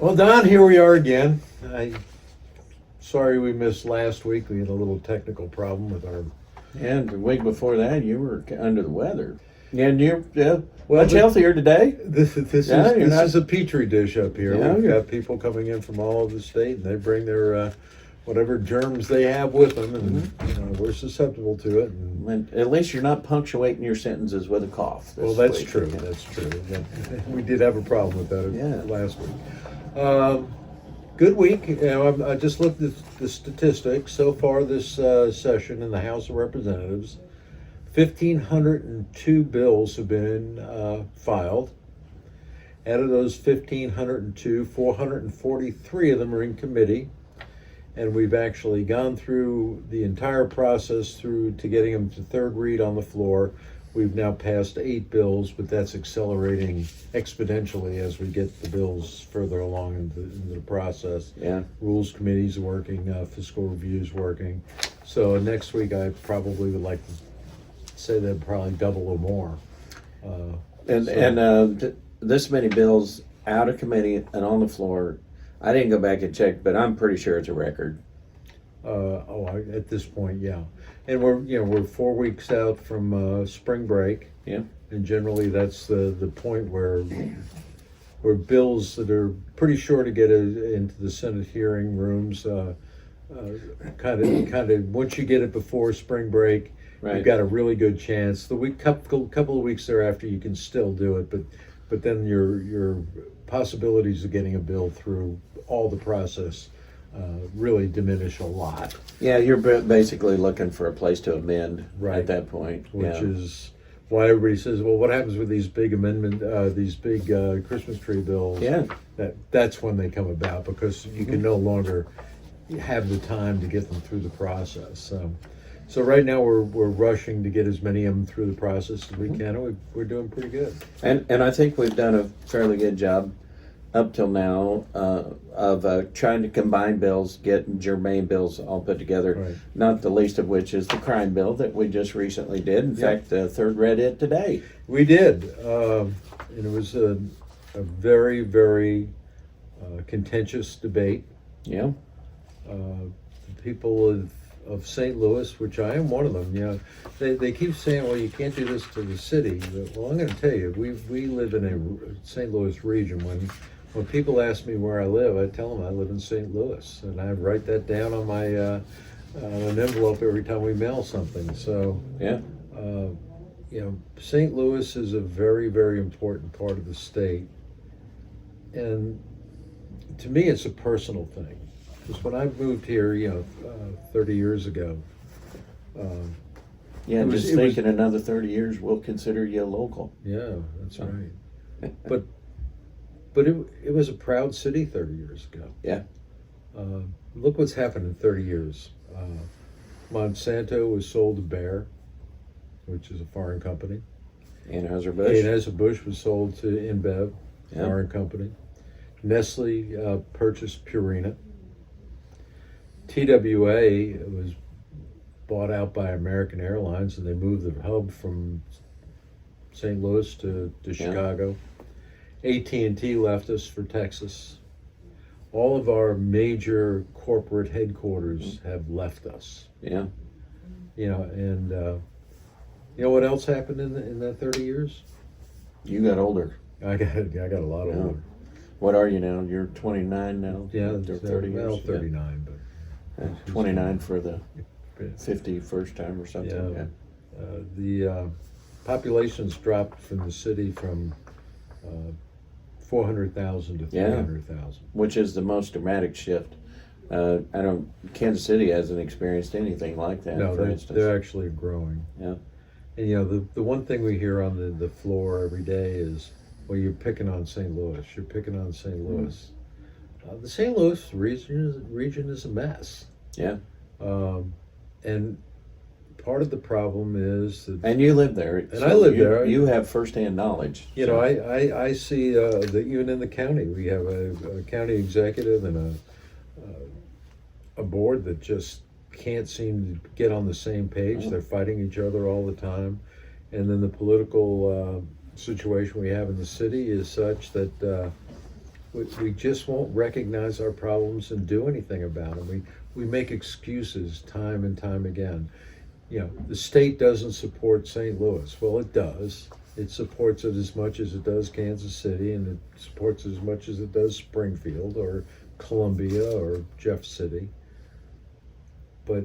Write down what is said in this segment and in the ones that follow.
Well, Don, here we are again. Sorry we missed last week. We had a little technical problem with our. And the week before that, you were under the weather. And you're Well, much healthier today. This is a petri dish up here. Yeah, We've got people coming in from all over the state, and they bring their whatever germs they have with them, and we're susceptible to it. And at least you're not punctuating your sentences with a cough. Well, that's true. That's true. We did have a problem with that last week. Good week. I just looked at the statistics so far this session in the House of Representatives. 1,502 bills have been filed. Out of those 1,502, 443 of them are in committee. And we've actually gone through the entire process through to getting them to third read on the floor. We've now passed 8 bills, but that's accelerating exponentially as we get the bills further along into the process. Yeah. Rules Committee's working, fiscal review's working. So next week I probably would like to say that probably double or more. This many bills out of committee and on the floor. I didn't go back and check, but I'm pretty sure it's a record. At this point, yeah, and we're 4 weeks out from spring break. Yeah, and generally that's the point where bills that are pretty sure to get into the Senate hearing rooms, kind of once you get it before spring break, right. You've got a really good chance. The couple of weeks thereafter, you can still do it, but then your possibilities of getting a bill through all the process really diminish a lot. Yeah, you're basically looking for a place to amend at that point. Which is why everybody says, well, what happens with these big these big Christmas tree bills? Yeah. That's when they come about, because you can no longer have the time to get them through the process. So right now we're rushing to get as many of them through the process as we can, and we're doing pretty good. And I think we've done a fairly good job up till now of trying to combine bills, get germane bills all put together, Right. Not the least of which is the crime bill that we just recently did. In fact, third read it today. We did. And it was a very, very contentious debate. Yeah. People of St. Louis, which I am one of them, they keep saying, well, you can't do this to the city. Well, I'm going to tell you, we live in a St. Louis region. When people ask me where I live, I tell them I live in St. Louis, and I write that down on my an envelope every time we mail something. So yeah, St. Louis is a very, very important part of the state, and to me, it's a personal thing. Because when I moved here, 30 years ago. Just think in another 30 years we'll consider you a local. Yeah, that's right. But it was a proud city 30 years ago. Yeah. Look what's happened in 30 years. Monsanto was sold to Bayer, which is a foreign company. Anheuser-Busch. Anheuser-Busch was sold to InBev, foreign company. Nestle purchased Purina. TWA was bought out by American Airlines, and they moved the hub from St. Louis to Chicago. AT&T left us for Texas. All of our major corporate headquarters have left us. Yeah. And you know what else happened in that 30 years? You got older. I got a lot older. What are you now? You're 29 now? Yeah, 30 years. Well, 39, but 29 for the 51st time or something. Yeah. The population's dropped from the city from 400,000 to 300,000. Which is the most dramatic shift. Kansas City hasn't experienced anything like that. No, for instance. they're actually growing. Yeah. And the one thing we hear on the floor every day is, well, you're picking on St. Louis. You're picking on St. Louis. The St. Louis region is a mess. Yeah. And part of the problem is that... And you live there. And I live there. You have firsthand knowledge. I see that even in the county, we have a county executive and a board that just can't seem to get on the same page. They're fighting each other all the time. And then the political situation we have in the city is such that we just won't recognize our problems and do anything about them. We make excuses time and time again. You know, the state doesn't support St. Louis. Well, it does. It supports it as much as it does Kansas City, and it supports as much as it does Springfield or Columbia or Jeff City. But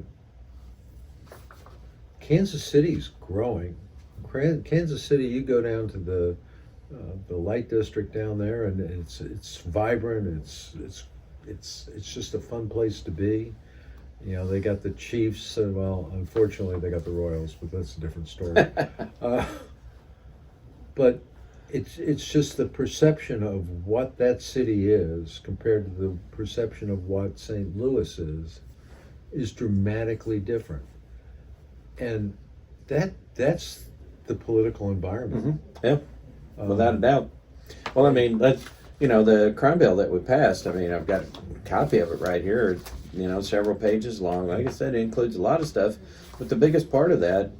Kansas City's growing. Kansas City, you go down to the light district down there, and it's vibrant. It's just a fun place to be. You know, they got the Chiefs. Well, unfortunately, they got the Royals, but that's a different story. But it's just the perception of what that city is compared to the perception of what St. Louis is dramatically different, and that's the political environment. Yeah, without a doubt. Well, I mean, the crime bill that we passed, I mean, I've got a copy of it right here, several pages long. Like I said, it includes a lot of stuff, but the biggest part of that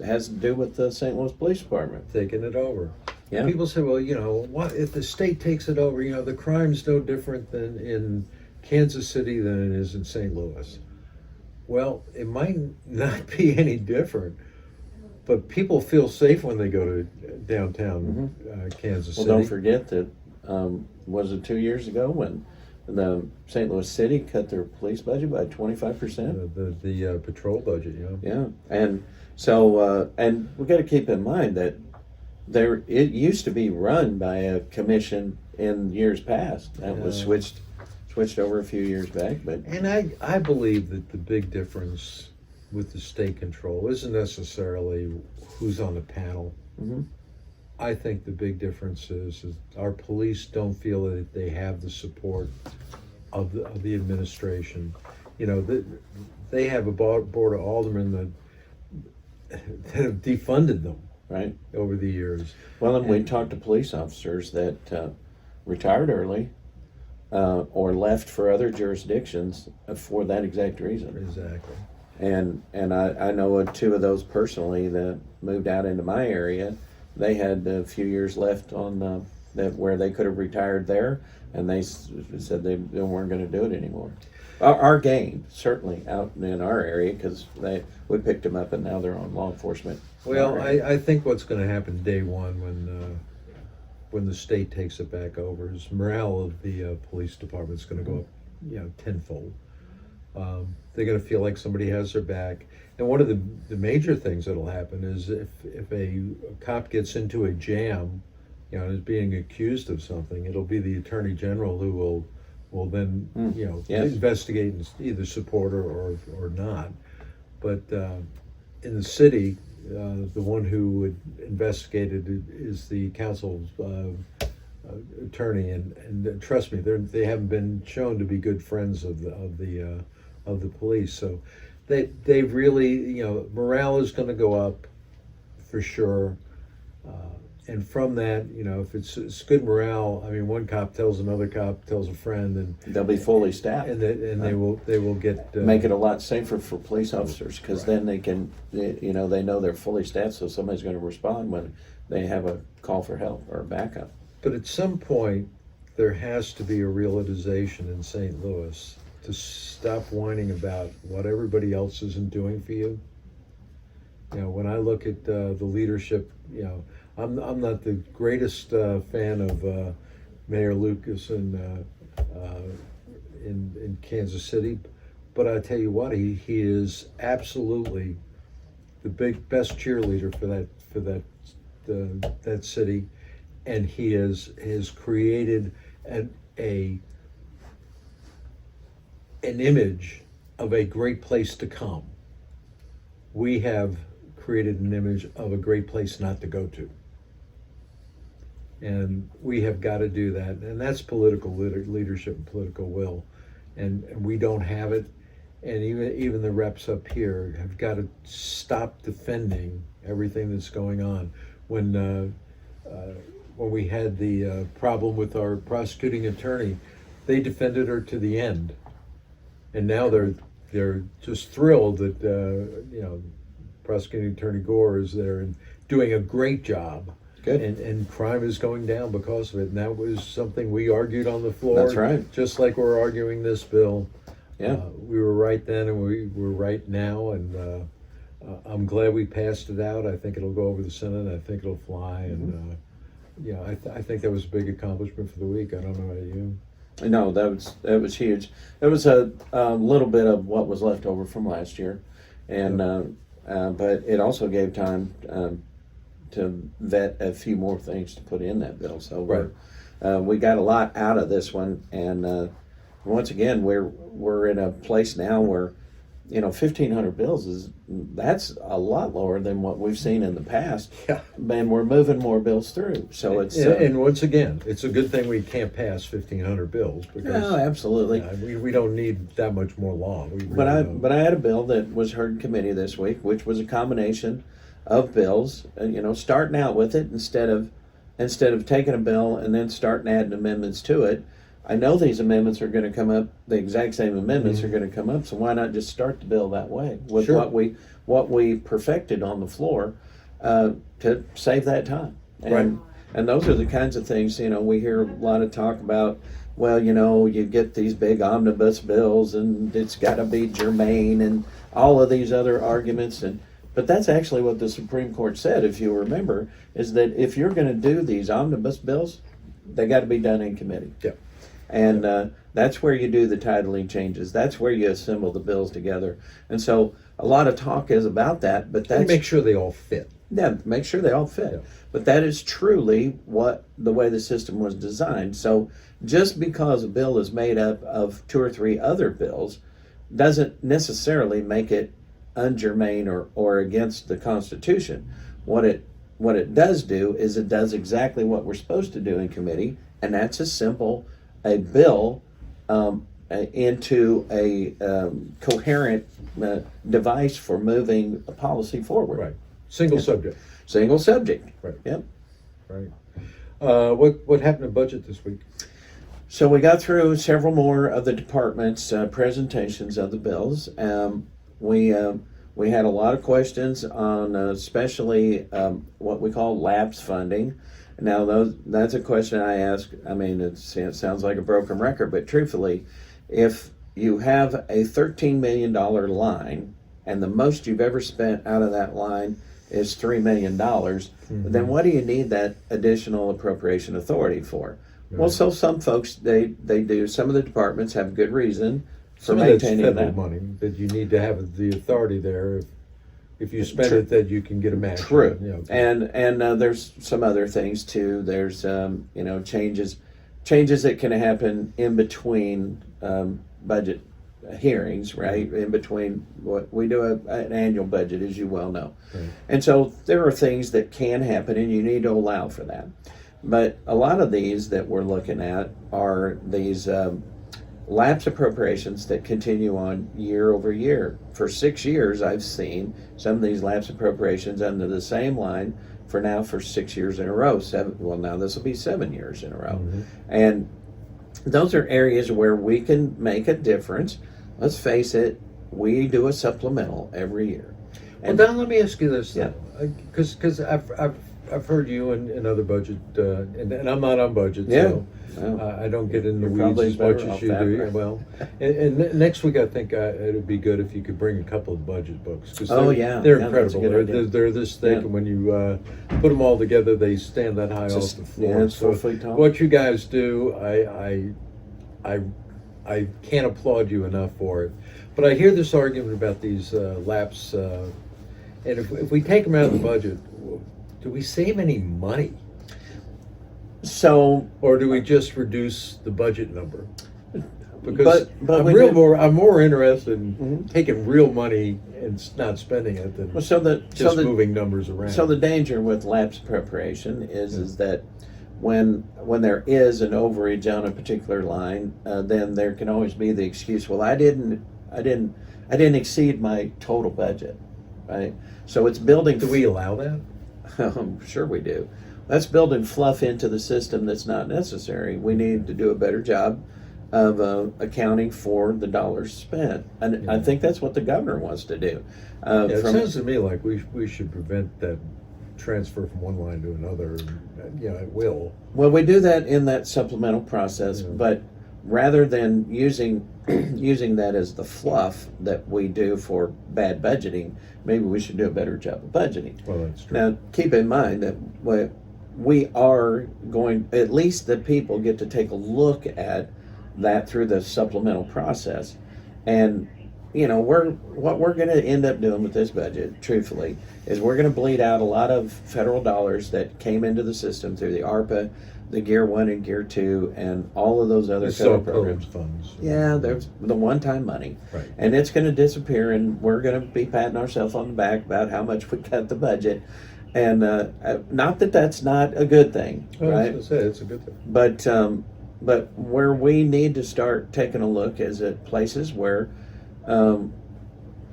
has to do with the St. Louis Police Department. Taking it over. Yeah. People say, well, what if the state takes it over? The crime's no different than in Kansas City than it is in St. Louis. Well, it might not be any different, but people feel safe when they go to downtown Kansas City. Well, don't forget that, was it 2 years ago when the St. Louis City cut their police budget by 25%? The patrol budget, Yeah, and so, and we got to keep in mind that it used to be run by a commission in years past. That was switched over a few years back, but and I believe that the big difference with the state control isn't necessarily who's on the panel. I think the big difference is our police don't feel that they have the support of the administration. They have a board of aldermen that have defunded them right over the years. Well, and we talked to police officers that retired early or left for other jurisdictions for that exact reason. Exactly. And I know two of those personally that moved out into my area. They had a few years left on that where they could have retired there, and they said they weren't going to do it anymore. Our gang certainly out in our area, because we picked them up and now they're on law enforcement. Well, I think what's going to happen day one when the state takes it back over is morale of the police department is going to go up, tenfold. They're going to feel like somebody has their back. And one of the major things that'll happen is if a cop gets into a jam, and is being accused of something, it'll be the attorney general who will then Yes. investigate and either support her or not. But in the city, the one who would investigate it is the council's attorney, and trust me, they haven't been shown to be good friends of the police. So they really, morale is going to go up for sure. And from that, if it's good morale, I mean, one cop tells another cop, tells a friend, and they'll be fully staffed, and they will get make it a lot safer for police officers, because then they can, they know they're fully staffed, so somebody's going to respond when they have a call for help or backup. But at some point, there has to be a realization in St. Louis to stop whining about what everybody else isn't doing for you. When I look at the leadership, I'm not the greatest fan of Mayor Lucas in Kansas City, but I tell you what, he is absolutely the best cheerleader for that city, and he has created an image of a great place to come. We have created an image of a great place not to go to. And we have got to do that. And that's political leadership and political will. And we don't have it. And even the reps up here have got to stop defending everything that's going on. When we had the problem with our prosecuting attorney, they defended her to the end. And now they're just thrilled that prosecuting attorney Gore is there and doing a great job. Good. And crime is going down because of it. And that was something we argued on the floor. That's right. Just like we're arguing this bill. Yeah. We were right then and we were right now. And I'm glad we passed it out. I think it'll go over the Senate. I think it'll fly. And yeah, I think that was a big accomplishment for the week. I don't know about you. No, that was huge. It was a little bit of what was left over from last year, and but it also gave time to vet a few more things to put in that bill. So we got a lot out of this one, and once again we're in a place now where 1,500 bills that's a lot lower than what we've seen in the past. Yeah. And we're moving more bills through. So it's and once again, it's a good thing we can't pass 1,500 bills because no, absolutely. We don't need that much more law. But I had a bill that was heard in committee this week, which was a combination of bills. Starting out with it instead of taking a bill and then starting adding amendments to it. I know these amendments are going to come up. The exact same amendments are going to come up. So why not just start the bill that way with what we perfected on the floor to save that time? And those are the kinds of things we hear a lot of talk about. Well, you get these big omnibus bills, and it's got to be germane, and all of these other arguments. But that's actually what the Supreme Court said, if you remember, is that if you're going to do these omnibus bills, they got to be done in committee. Yeah. And that's where you do the titling changes. That's where you assemble the bills together. And so a lot of talk is about that, but that's... And make sure they all fit. Yeah, make sure they all fit. Yeah. But that is truly the way the system was designed. So just because a bill is made up of 2 or 3 other bills doesn't necessarily make it ungermane or against the Constitution. What it does do is it does exactly what we're supposed to do in committee, and that's a bill into a coherent device for moving a policy forward. Right. Single subject. Single subject. Right. Yep. Right. What happened in budget this week? So we got through several more of the departments' presentations of the bills. We had a lot of questions on especially what we call lapse funding. Now, that's a question I ask. I mean, it sounds like a broken record, but truthfully, if you have a $13 million line and the most you've ever spent out of that line is $3 million, then what do you need that additional appropriation authority for? Right. Well, so some folks, they do. Some of the departments have good reason for maintaining federal that money that you need to have the authority there. If you spend it, that you can get a match. True, and there's some other things too. There's changes that can happen in between budget hearings, right? In between what we do an annual budget, as you well know, and so there are things that can happen, and you need to allow for that. But a lot of these that we're looking at are these lapse appropriations that continue on year over year. For 6 years, I've seen some of these lapse appropriations under the same line for 6 years in a row. Now this will be 7 years in a row. And those are areas where we can make a difference. Let's face it, we do a supplemental every year. And Don, let me ask you this, Yeah. because I've heard you in other budget, and I'm not on budget, Yeah. so I don't get in the You're weeds probably as much better as off you that do. way. Well, and next week I think it would be good if you could bring a couple of budget books. Cause Oh, they're yeah. they're Yeah, that's a incredible. good idea. They're this thick, Yeah. and when you put them all together, they stand that high Just- off the floor. yeah, it's So 4 feet tall. what you guys do, I can't applaud you enough for it. But I hear this argument about these lapse, and if we take them out of the budget, do we save any money? So, Or do we just reduce the budget number? Because but I'm more interested in taking real money and not spending it than just moving numbers around. So the danger with lapse appropriation is that when there is an overage on a particular line, then there can always be the excuse, well, I didn't exceed my total budget, right? So it's building. Do we allow that? Sure we do. That's building fluff into the system that's not necessary. We need to do a better job of accounting for the dollars spent, and I think that's what the governor wants to do. It sounds to me like we should prevent that transfer from one line to another, it will. Well, we do that in that supplemental process, Yeah. but rather than using using that as the fluff that we do for bad budgeting, maybe we should do a better job of budgeting. Well, that's true. Now, keep in mind that we are going, at least the people get to take a look at that through the supplemental process. And, what we're going to end up doing with this budget, truthfully, is we're going to bleed out a lot of federal dollars that came into the system through the ARPA, the Gear 1 and Gear 2, and all of those other federal programs. Funds. Yeah, there's the one-time money. Right. And it's going to disappear, and we're going to be patting ourselves on the back about how much we cut the budget. And not that that's not a good thing, Well, right? I was gonna say, it's a good thing. But where we need to start taking a look is at places where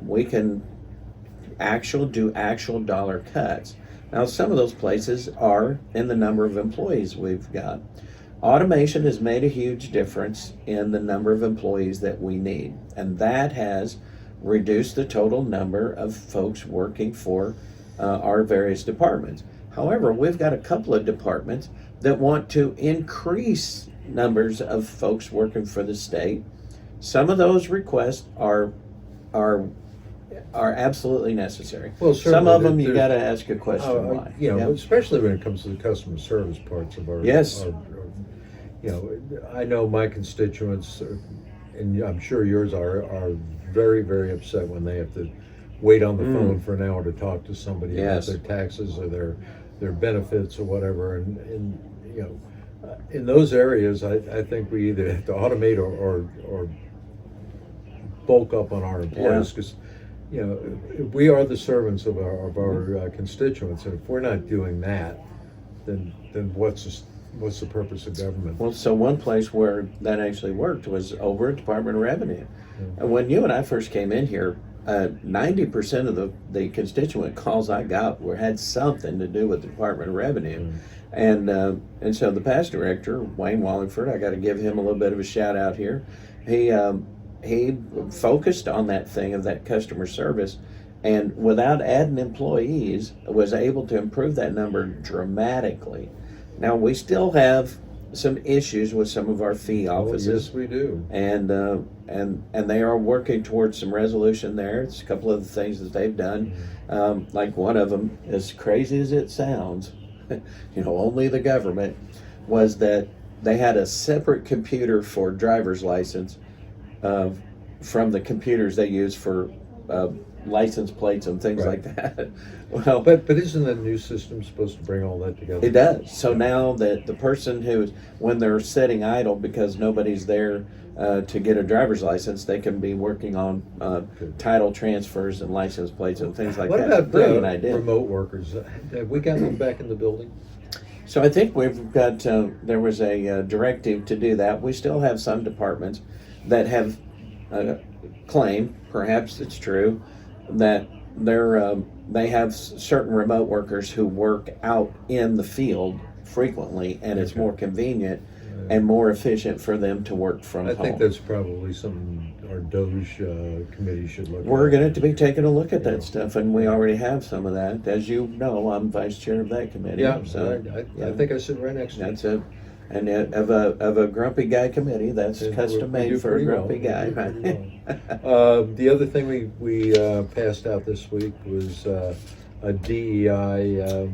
we can do actual dollar cuts. Now, some of those places are in the number of employees we've got. Automation has made a huge difference in the number of employees that we need, and that has reduced the total number of folks working for our various departments. However, we've got a couple of departments that want to increase numbers of folks working for the state. Some of those requests are absolutely necessary. Well, some of them you there's- got to ask a question why. Yeah. Especially when it comes to the customer service parts of our. Yes. I know my constituents, and I'm sure yours are very, very upset when they have to wait on the phone for an hour to talk to somebody Yes. about their taxes or their benefits or whatever. And in those areas, I think we either have to automate or bulk up on our employees, because we are the servants of our constituents, and if we're not doing that, then what's the purpose of government? Well, so one place where that actually worked was over at Department of Revenue. And when you and I first came in here, 90% of the constituent calls I got had something to do with the Department of Revenue. And so the past director, Wayne Wallingford, I got to give him a little bit of a shout out here. He focused on that thing of that customer service, and without adding employees, was able to improve that number dramatically. Now, we still have some issues with some of our fee offices. Oh, yes, we do. And they are working towards some resolution there. It's a couple of the things that they've done. Like one of them, as crazy as it sounds, only the government, was that they had a separate computer for driver's license from the computers they use for license plates and things Right. like that. Well, But isn't the new system supposed to bring all that together? it does. So now that the person when they're sitting idle because nobody's there to get a driver's license, they can be working on title transfers and license plates and things like What that. about Brilliant idea. remote workers? Have we gotten them back in the building? So I think we've got, there was a directive to do that. We still have some departments that have claimed, perhaps it's true, that they have certain remote workers who work out in the field frequently, and it's more convenient and more efficient for them to work from I home. think that's probably something our Doge committee should look at. We're going to be taking a look at that stuff, and we already have some of that. As you know, I'm vice chair of that committee. Yeah, so I think I sit right next to you. that's of a grumpy guy committee. That's And custom we do made for a pretty well. grumpy We guy. do pretty Right? well. The other thing we passed out this week was a DEI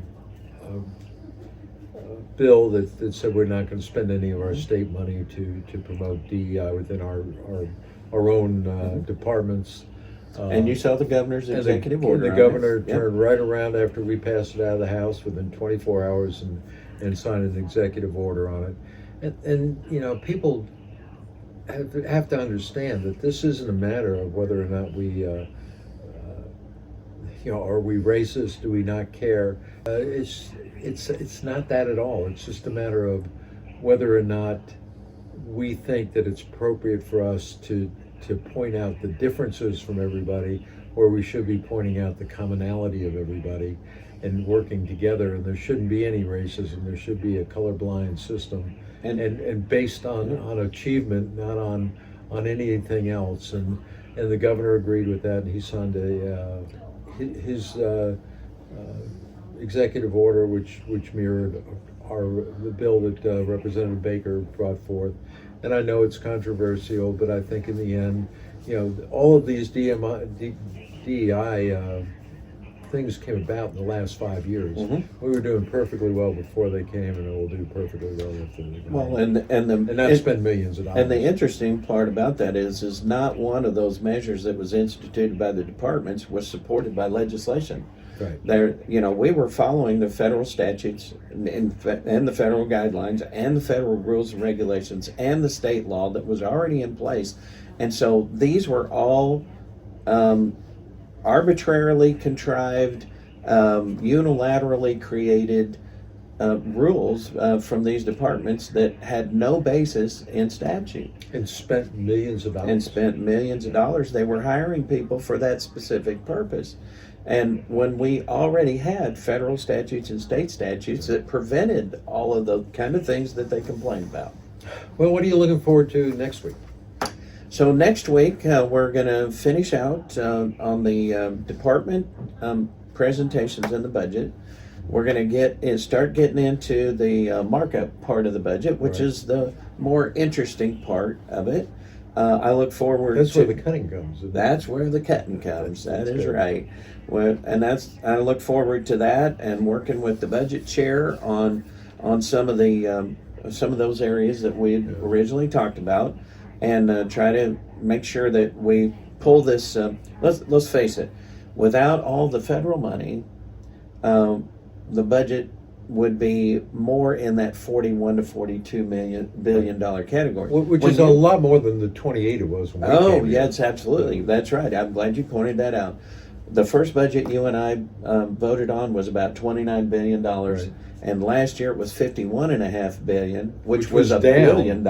bill that said we're not going to spend any of our state money to promote DEI within our own departments. And you saw the governor's And executive the, order. and on the governor it. Yep. turned right around after we passed it out of the House within 24 hours and signed an executive order on it. And people have to understand that this isn't a matter of whether or not we, are we racist? Do we not care? It's not that at all. It's just a matter of whether or not we think that it's appropriate for us to point out the differences from everybody, or we should be pointing out the commonality of everybody and working together. And there shouldn't be any racism. There should be a colorblind system, and based on achievement, not on anything else. And the governor agreed with that, and he signed his executive order which mirrored the bill that Representative Baker brought forth. And I know it's controversial, but I think in the end, all of these DEI things came about in the last 5 years. We were doing perfectly well before they came, and it will do perfectly well after they go. Well, and not spend millions of dollars. And the interesting part about that is not one of those measures that was instituted by the departments was supported by legislation. Right. There, we were following the federal statutes and the federal guidelines and the federal rules and regulations and the state law that was already in place, and so these were all arbitrarily contrived, unilaterally created rules from these departments that had no basis in statute. And spent millions of dollars. They were hiring people for that specific purpose. And when we already had federal statutes and state statutes that prevented all of the kind of things that they complained about. Well, what are you looking forward to next week? So next week, we're going to finish out on the department presentations in the budget. We're going to start getting into the markup part of the budget, which is the more interesting part of it. I look forward That's to... where the cutting comes. That's where the cutting comes. That is good. right. Well, and I look forward to that and working with the budget chair on some of those areas that we had originally talked about, and try to make sure that we pull this. Let's face it, without all the federal money, the budget would be more in that $41 to $42 billion category, Which is a lot more than the 28 it was when we came in. yes, absolutely. That's right. I'm glad you pointed that out. The first budget you and I voted on was about $29 billion. Right. And last year it was $51.5 billion, which was was $1 down. billion.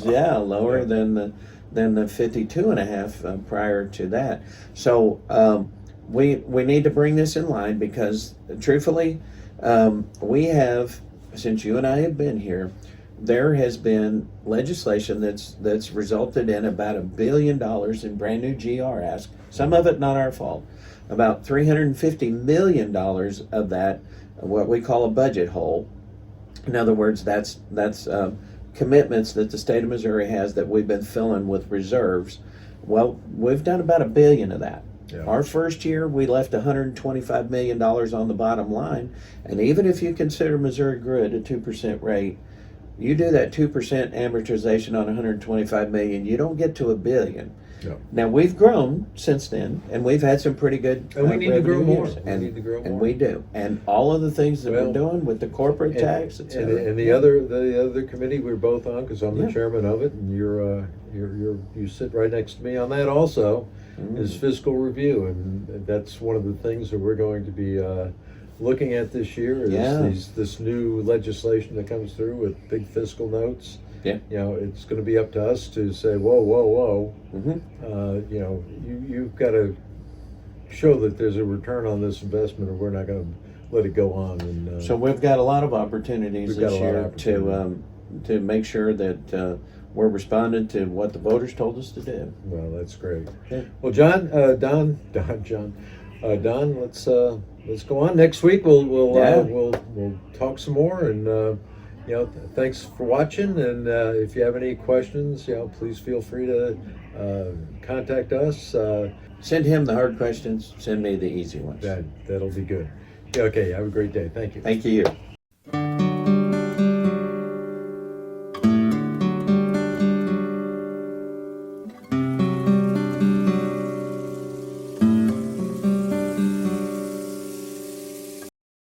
Yeah, lower than the 52.5 prior to that. So we need to bring this in line because, truthfully, we have, since you and I have been here, there has been legislation that's resulted in about $1 billion in brand new GR ask. Some of it not our fault. About $350 million of that, what we call a budget hole. In other words, that's commitments that the state of Missouri has that we've been filling with reserves. Well, we've done about $1 billion of that. Yeah. Our first year, we left $125 million on the bottom line. And even if you consider Missouri grew at a 2% rate, you do that 2% amortization on $125 million, you don't get to $1 billion. No. Now, we've grown since then, and we've had some pretty good And we need to grow revenue more. years. We need to grow And more. we do. And all of the things that Well, we're doing with the corporate tax, et cetera. And the other committee we're both on, because I'm the Yeah. chairman of it, and you sit right next to me on that also, is fiscal review, and that's one of the things that we're going to be looking at this year. Is this new legislation that comes through with big fiscal notes. Yeah. It's going to be up to us to say, whoa. You've got to show that there's a return on this investment, or we're not going to let it go on. And So we've got a lot of opportunities We've got this a lot of year opportunity. to make sure that we're responding to what the voters told us to do. Well, that's great. Yeah. Well, Don, let's go on. Next week we'll talk some more, and thanks for watching. And if you have any questions, please feel free to contact us. Send him the hard questions. Send me the easy ones. That'll be good. Yeah, okay. Have a great day. Thank you. Thank you.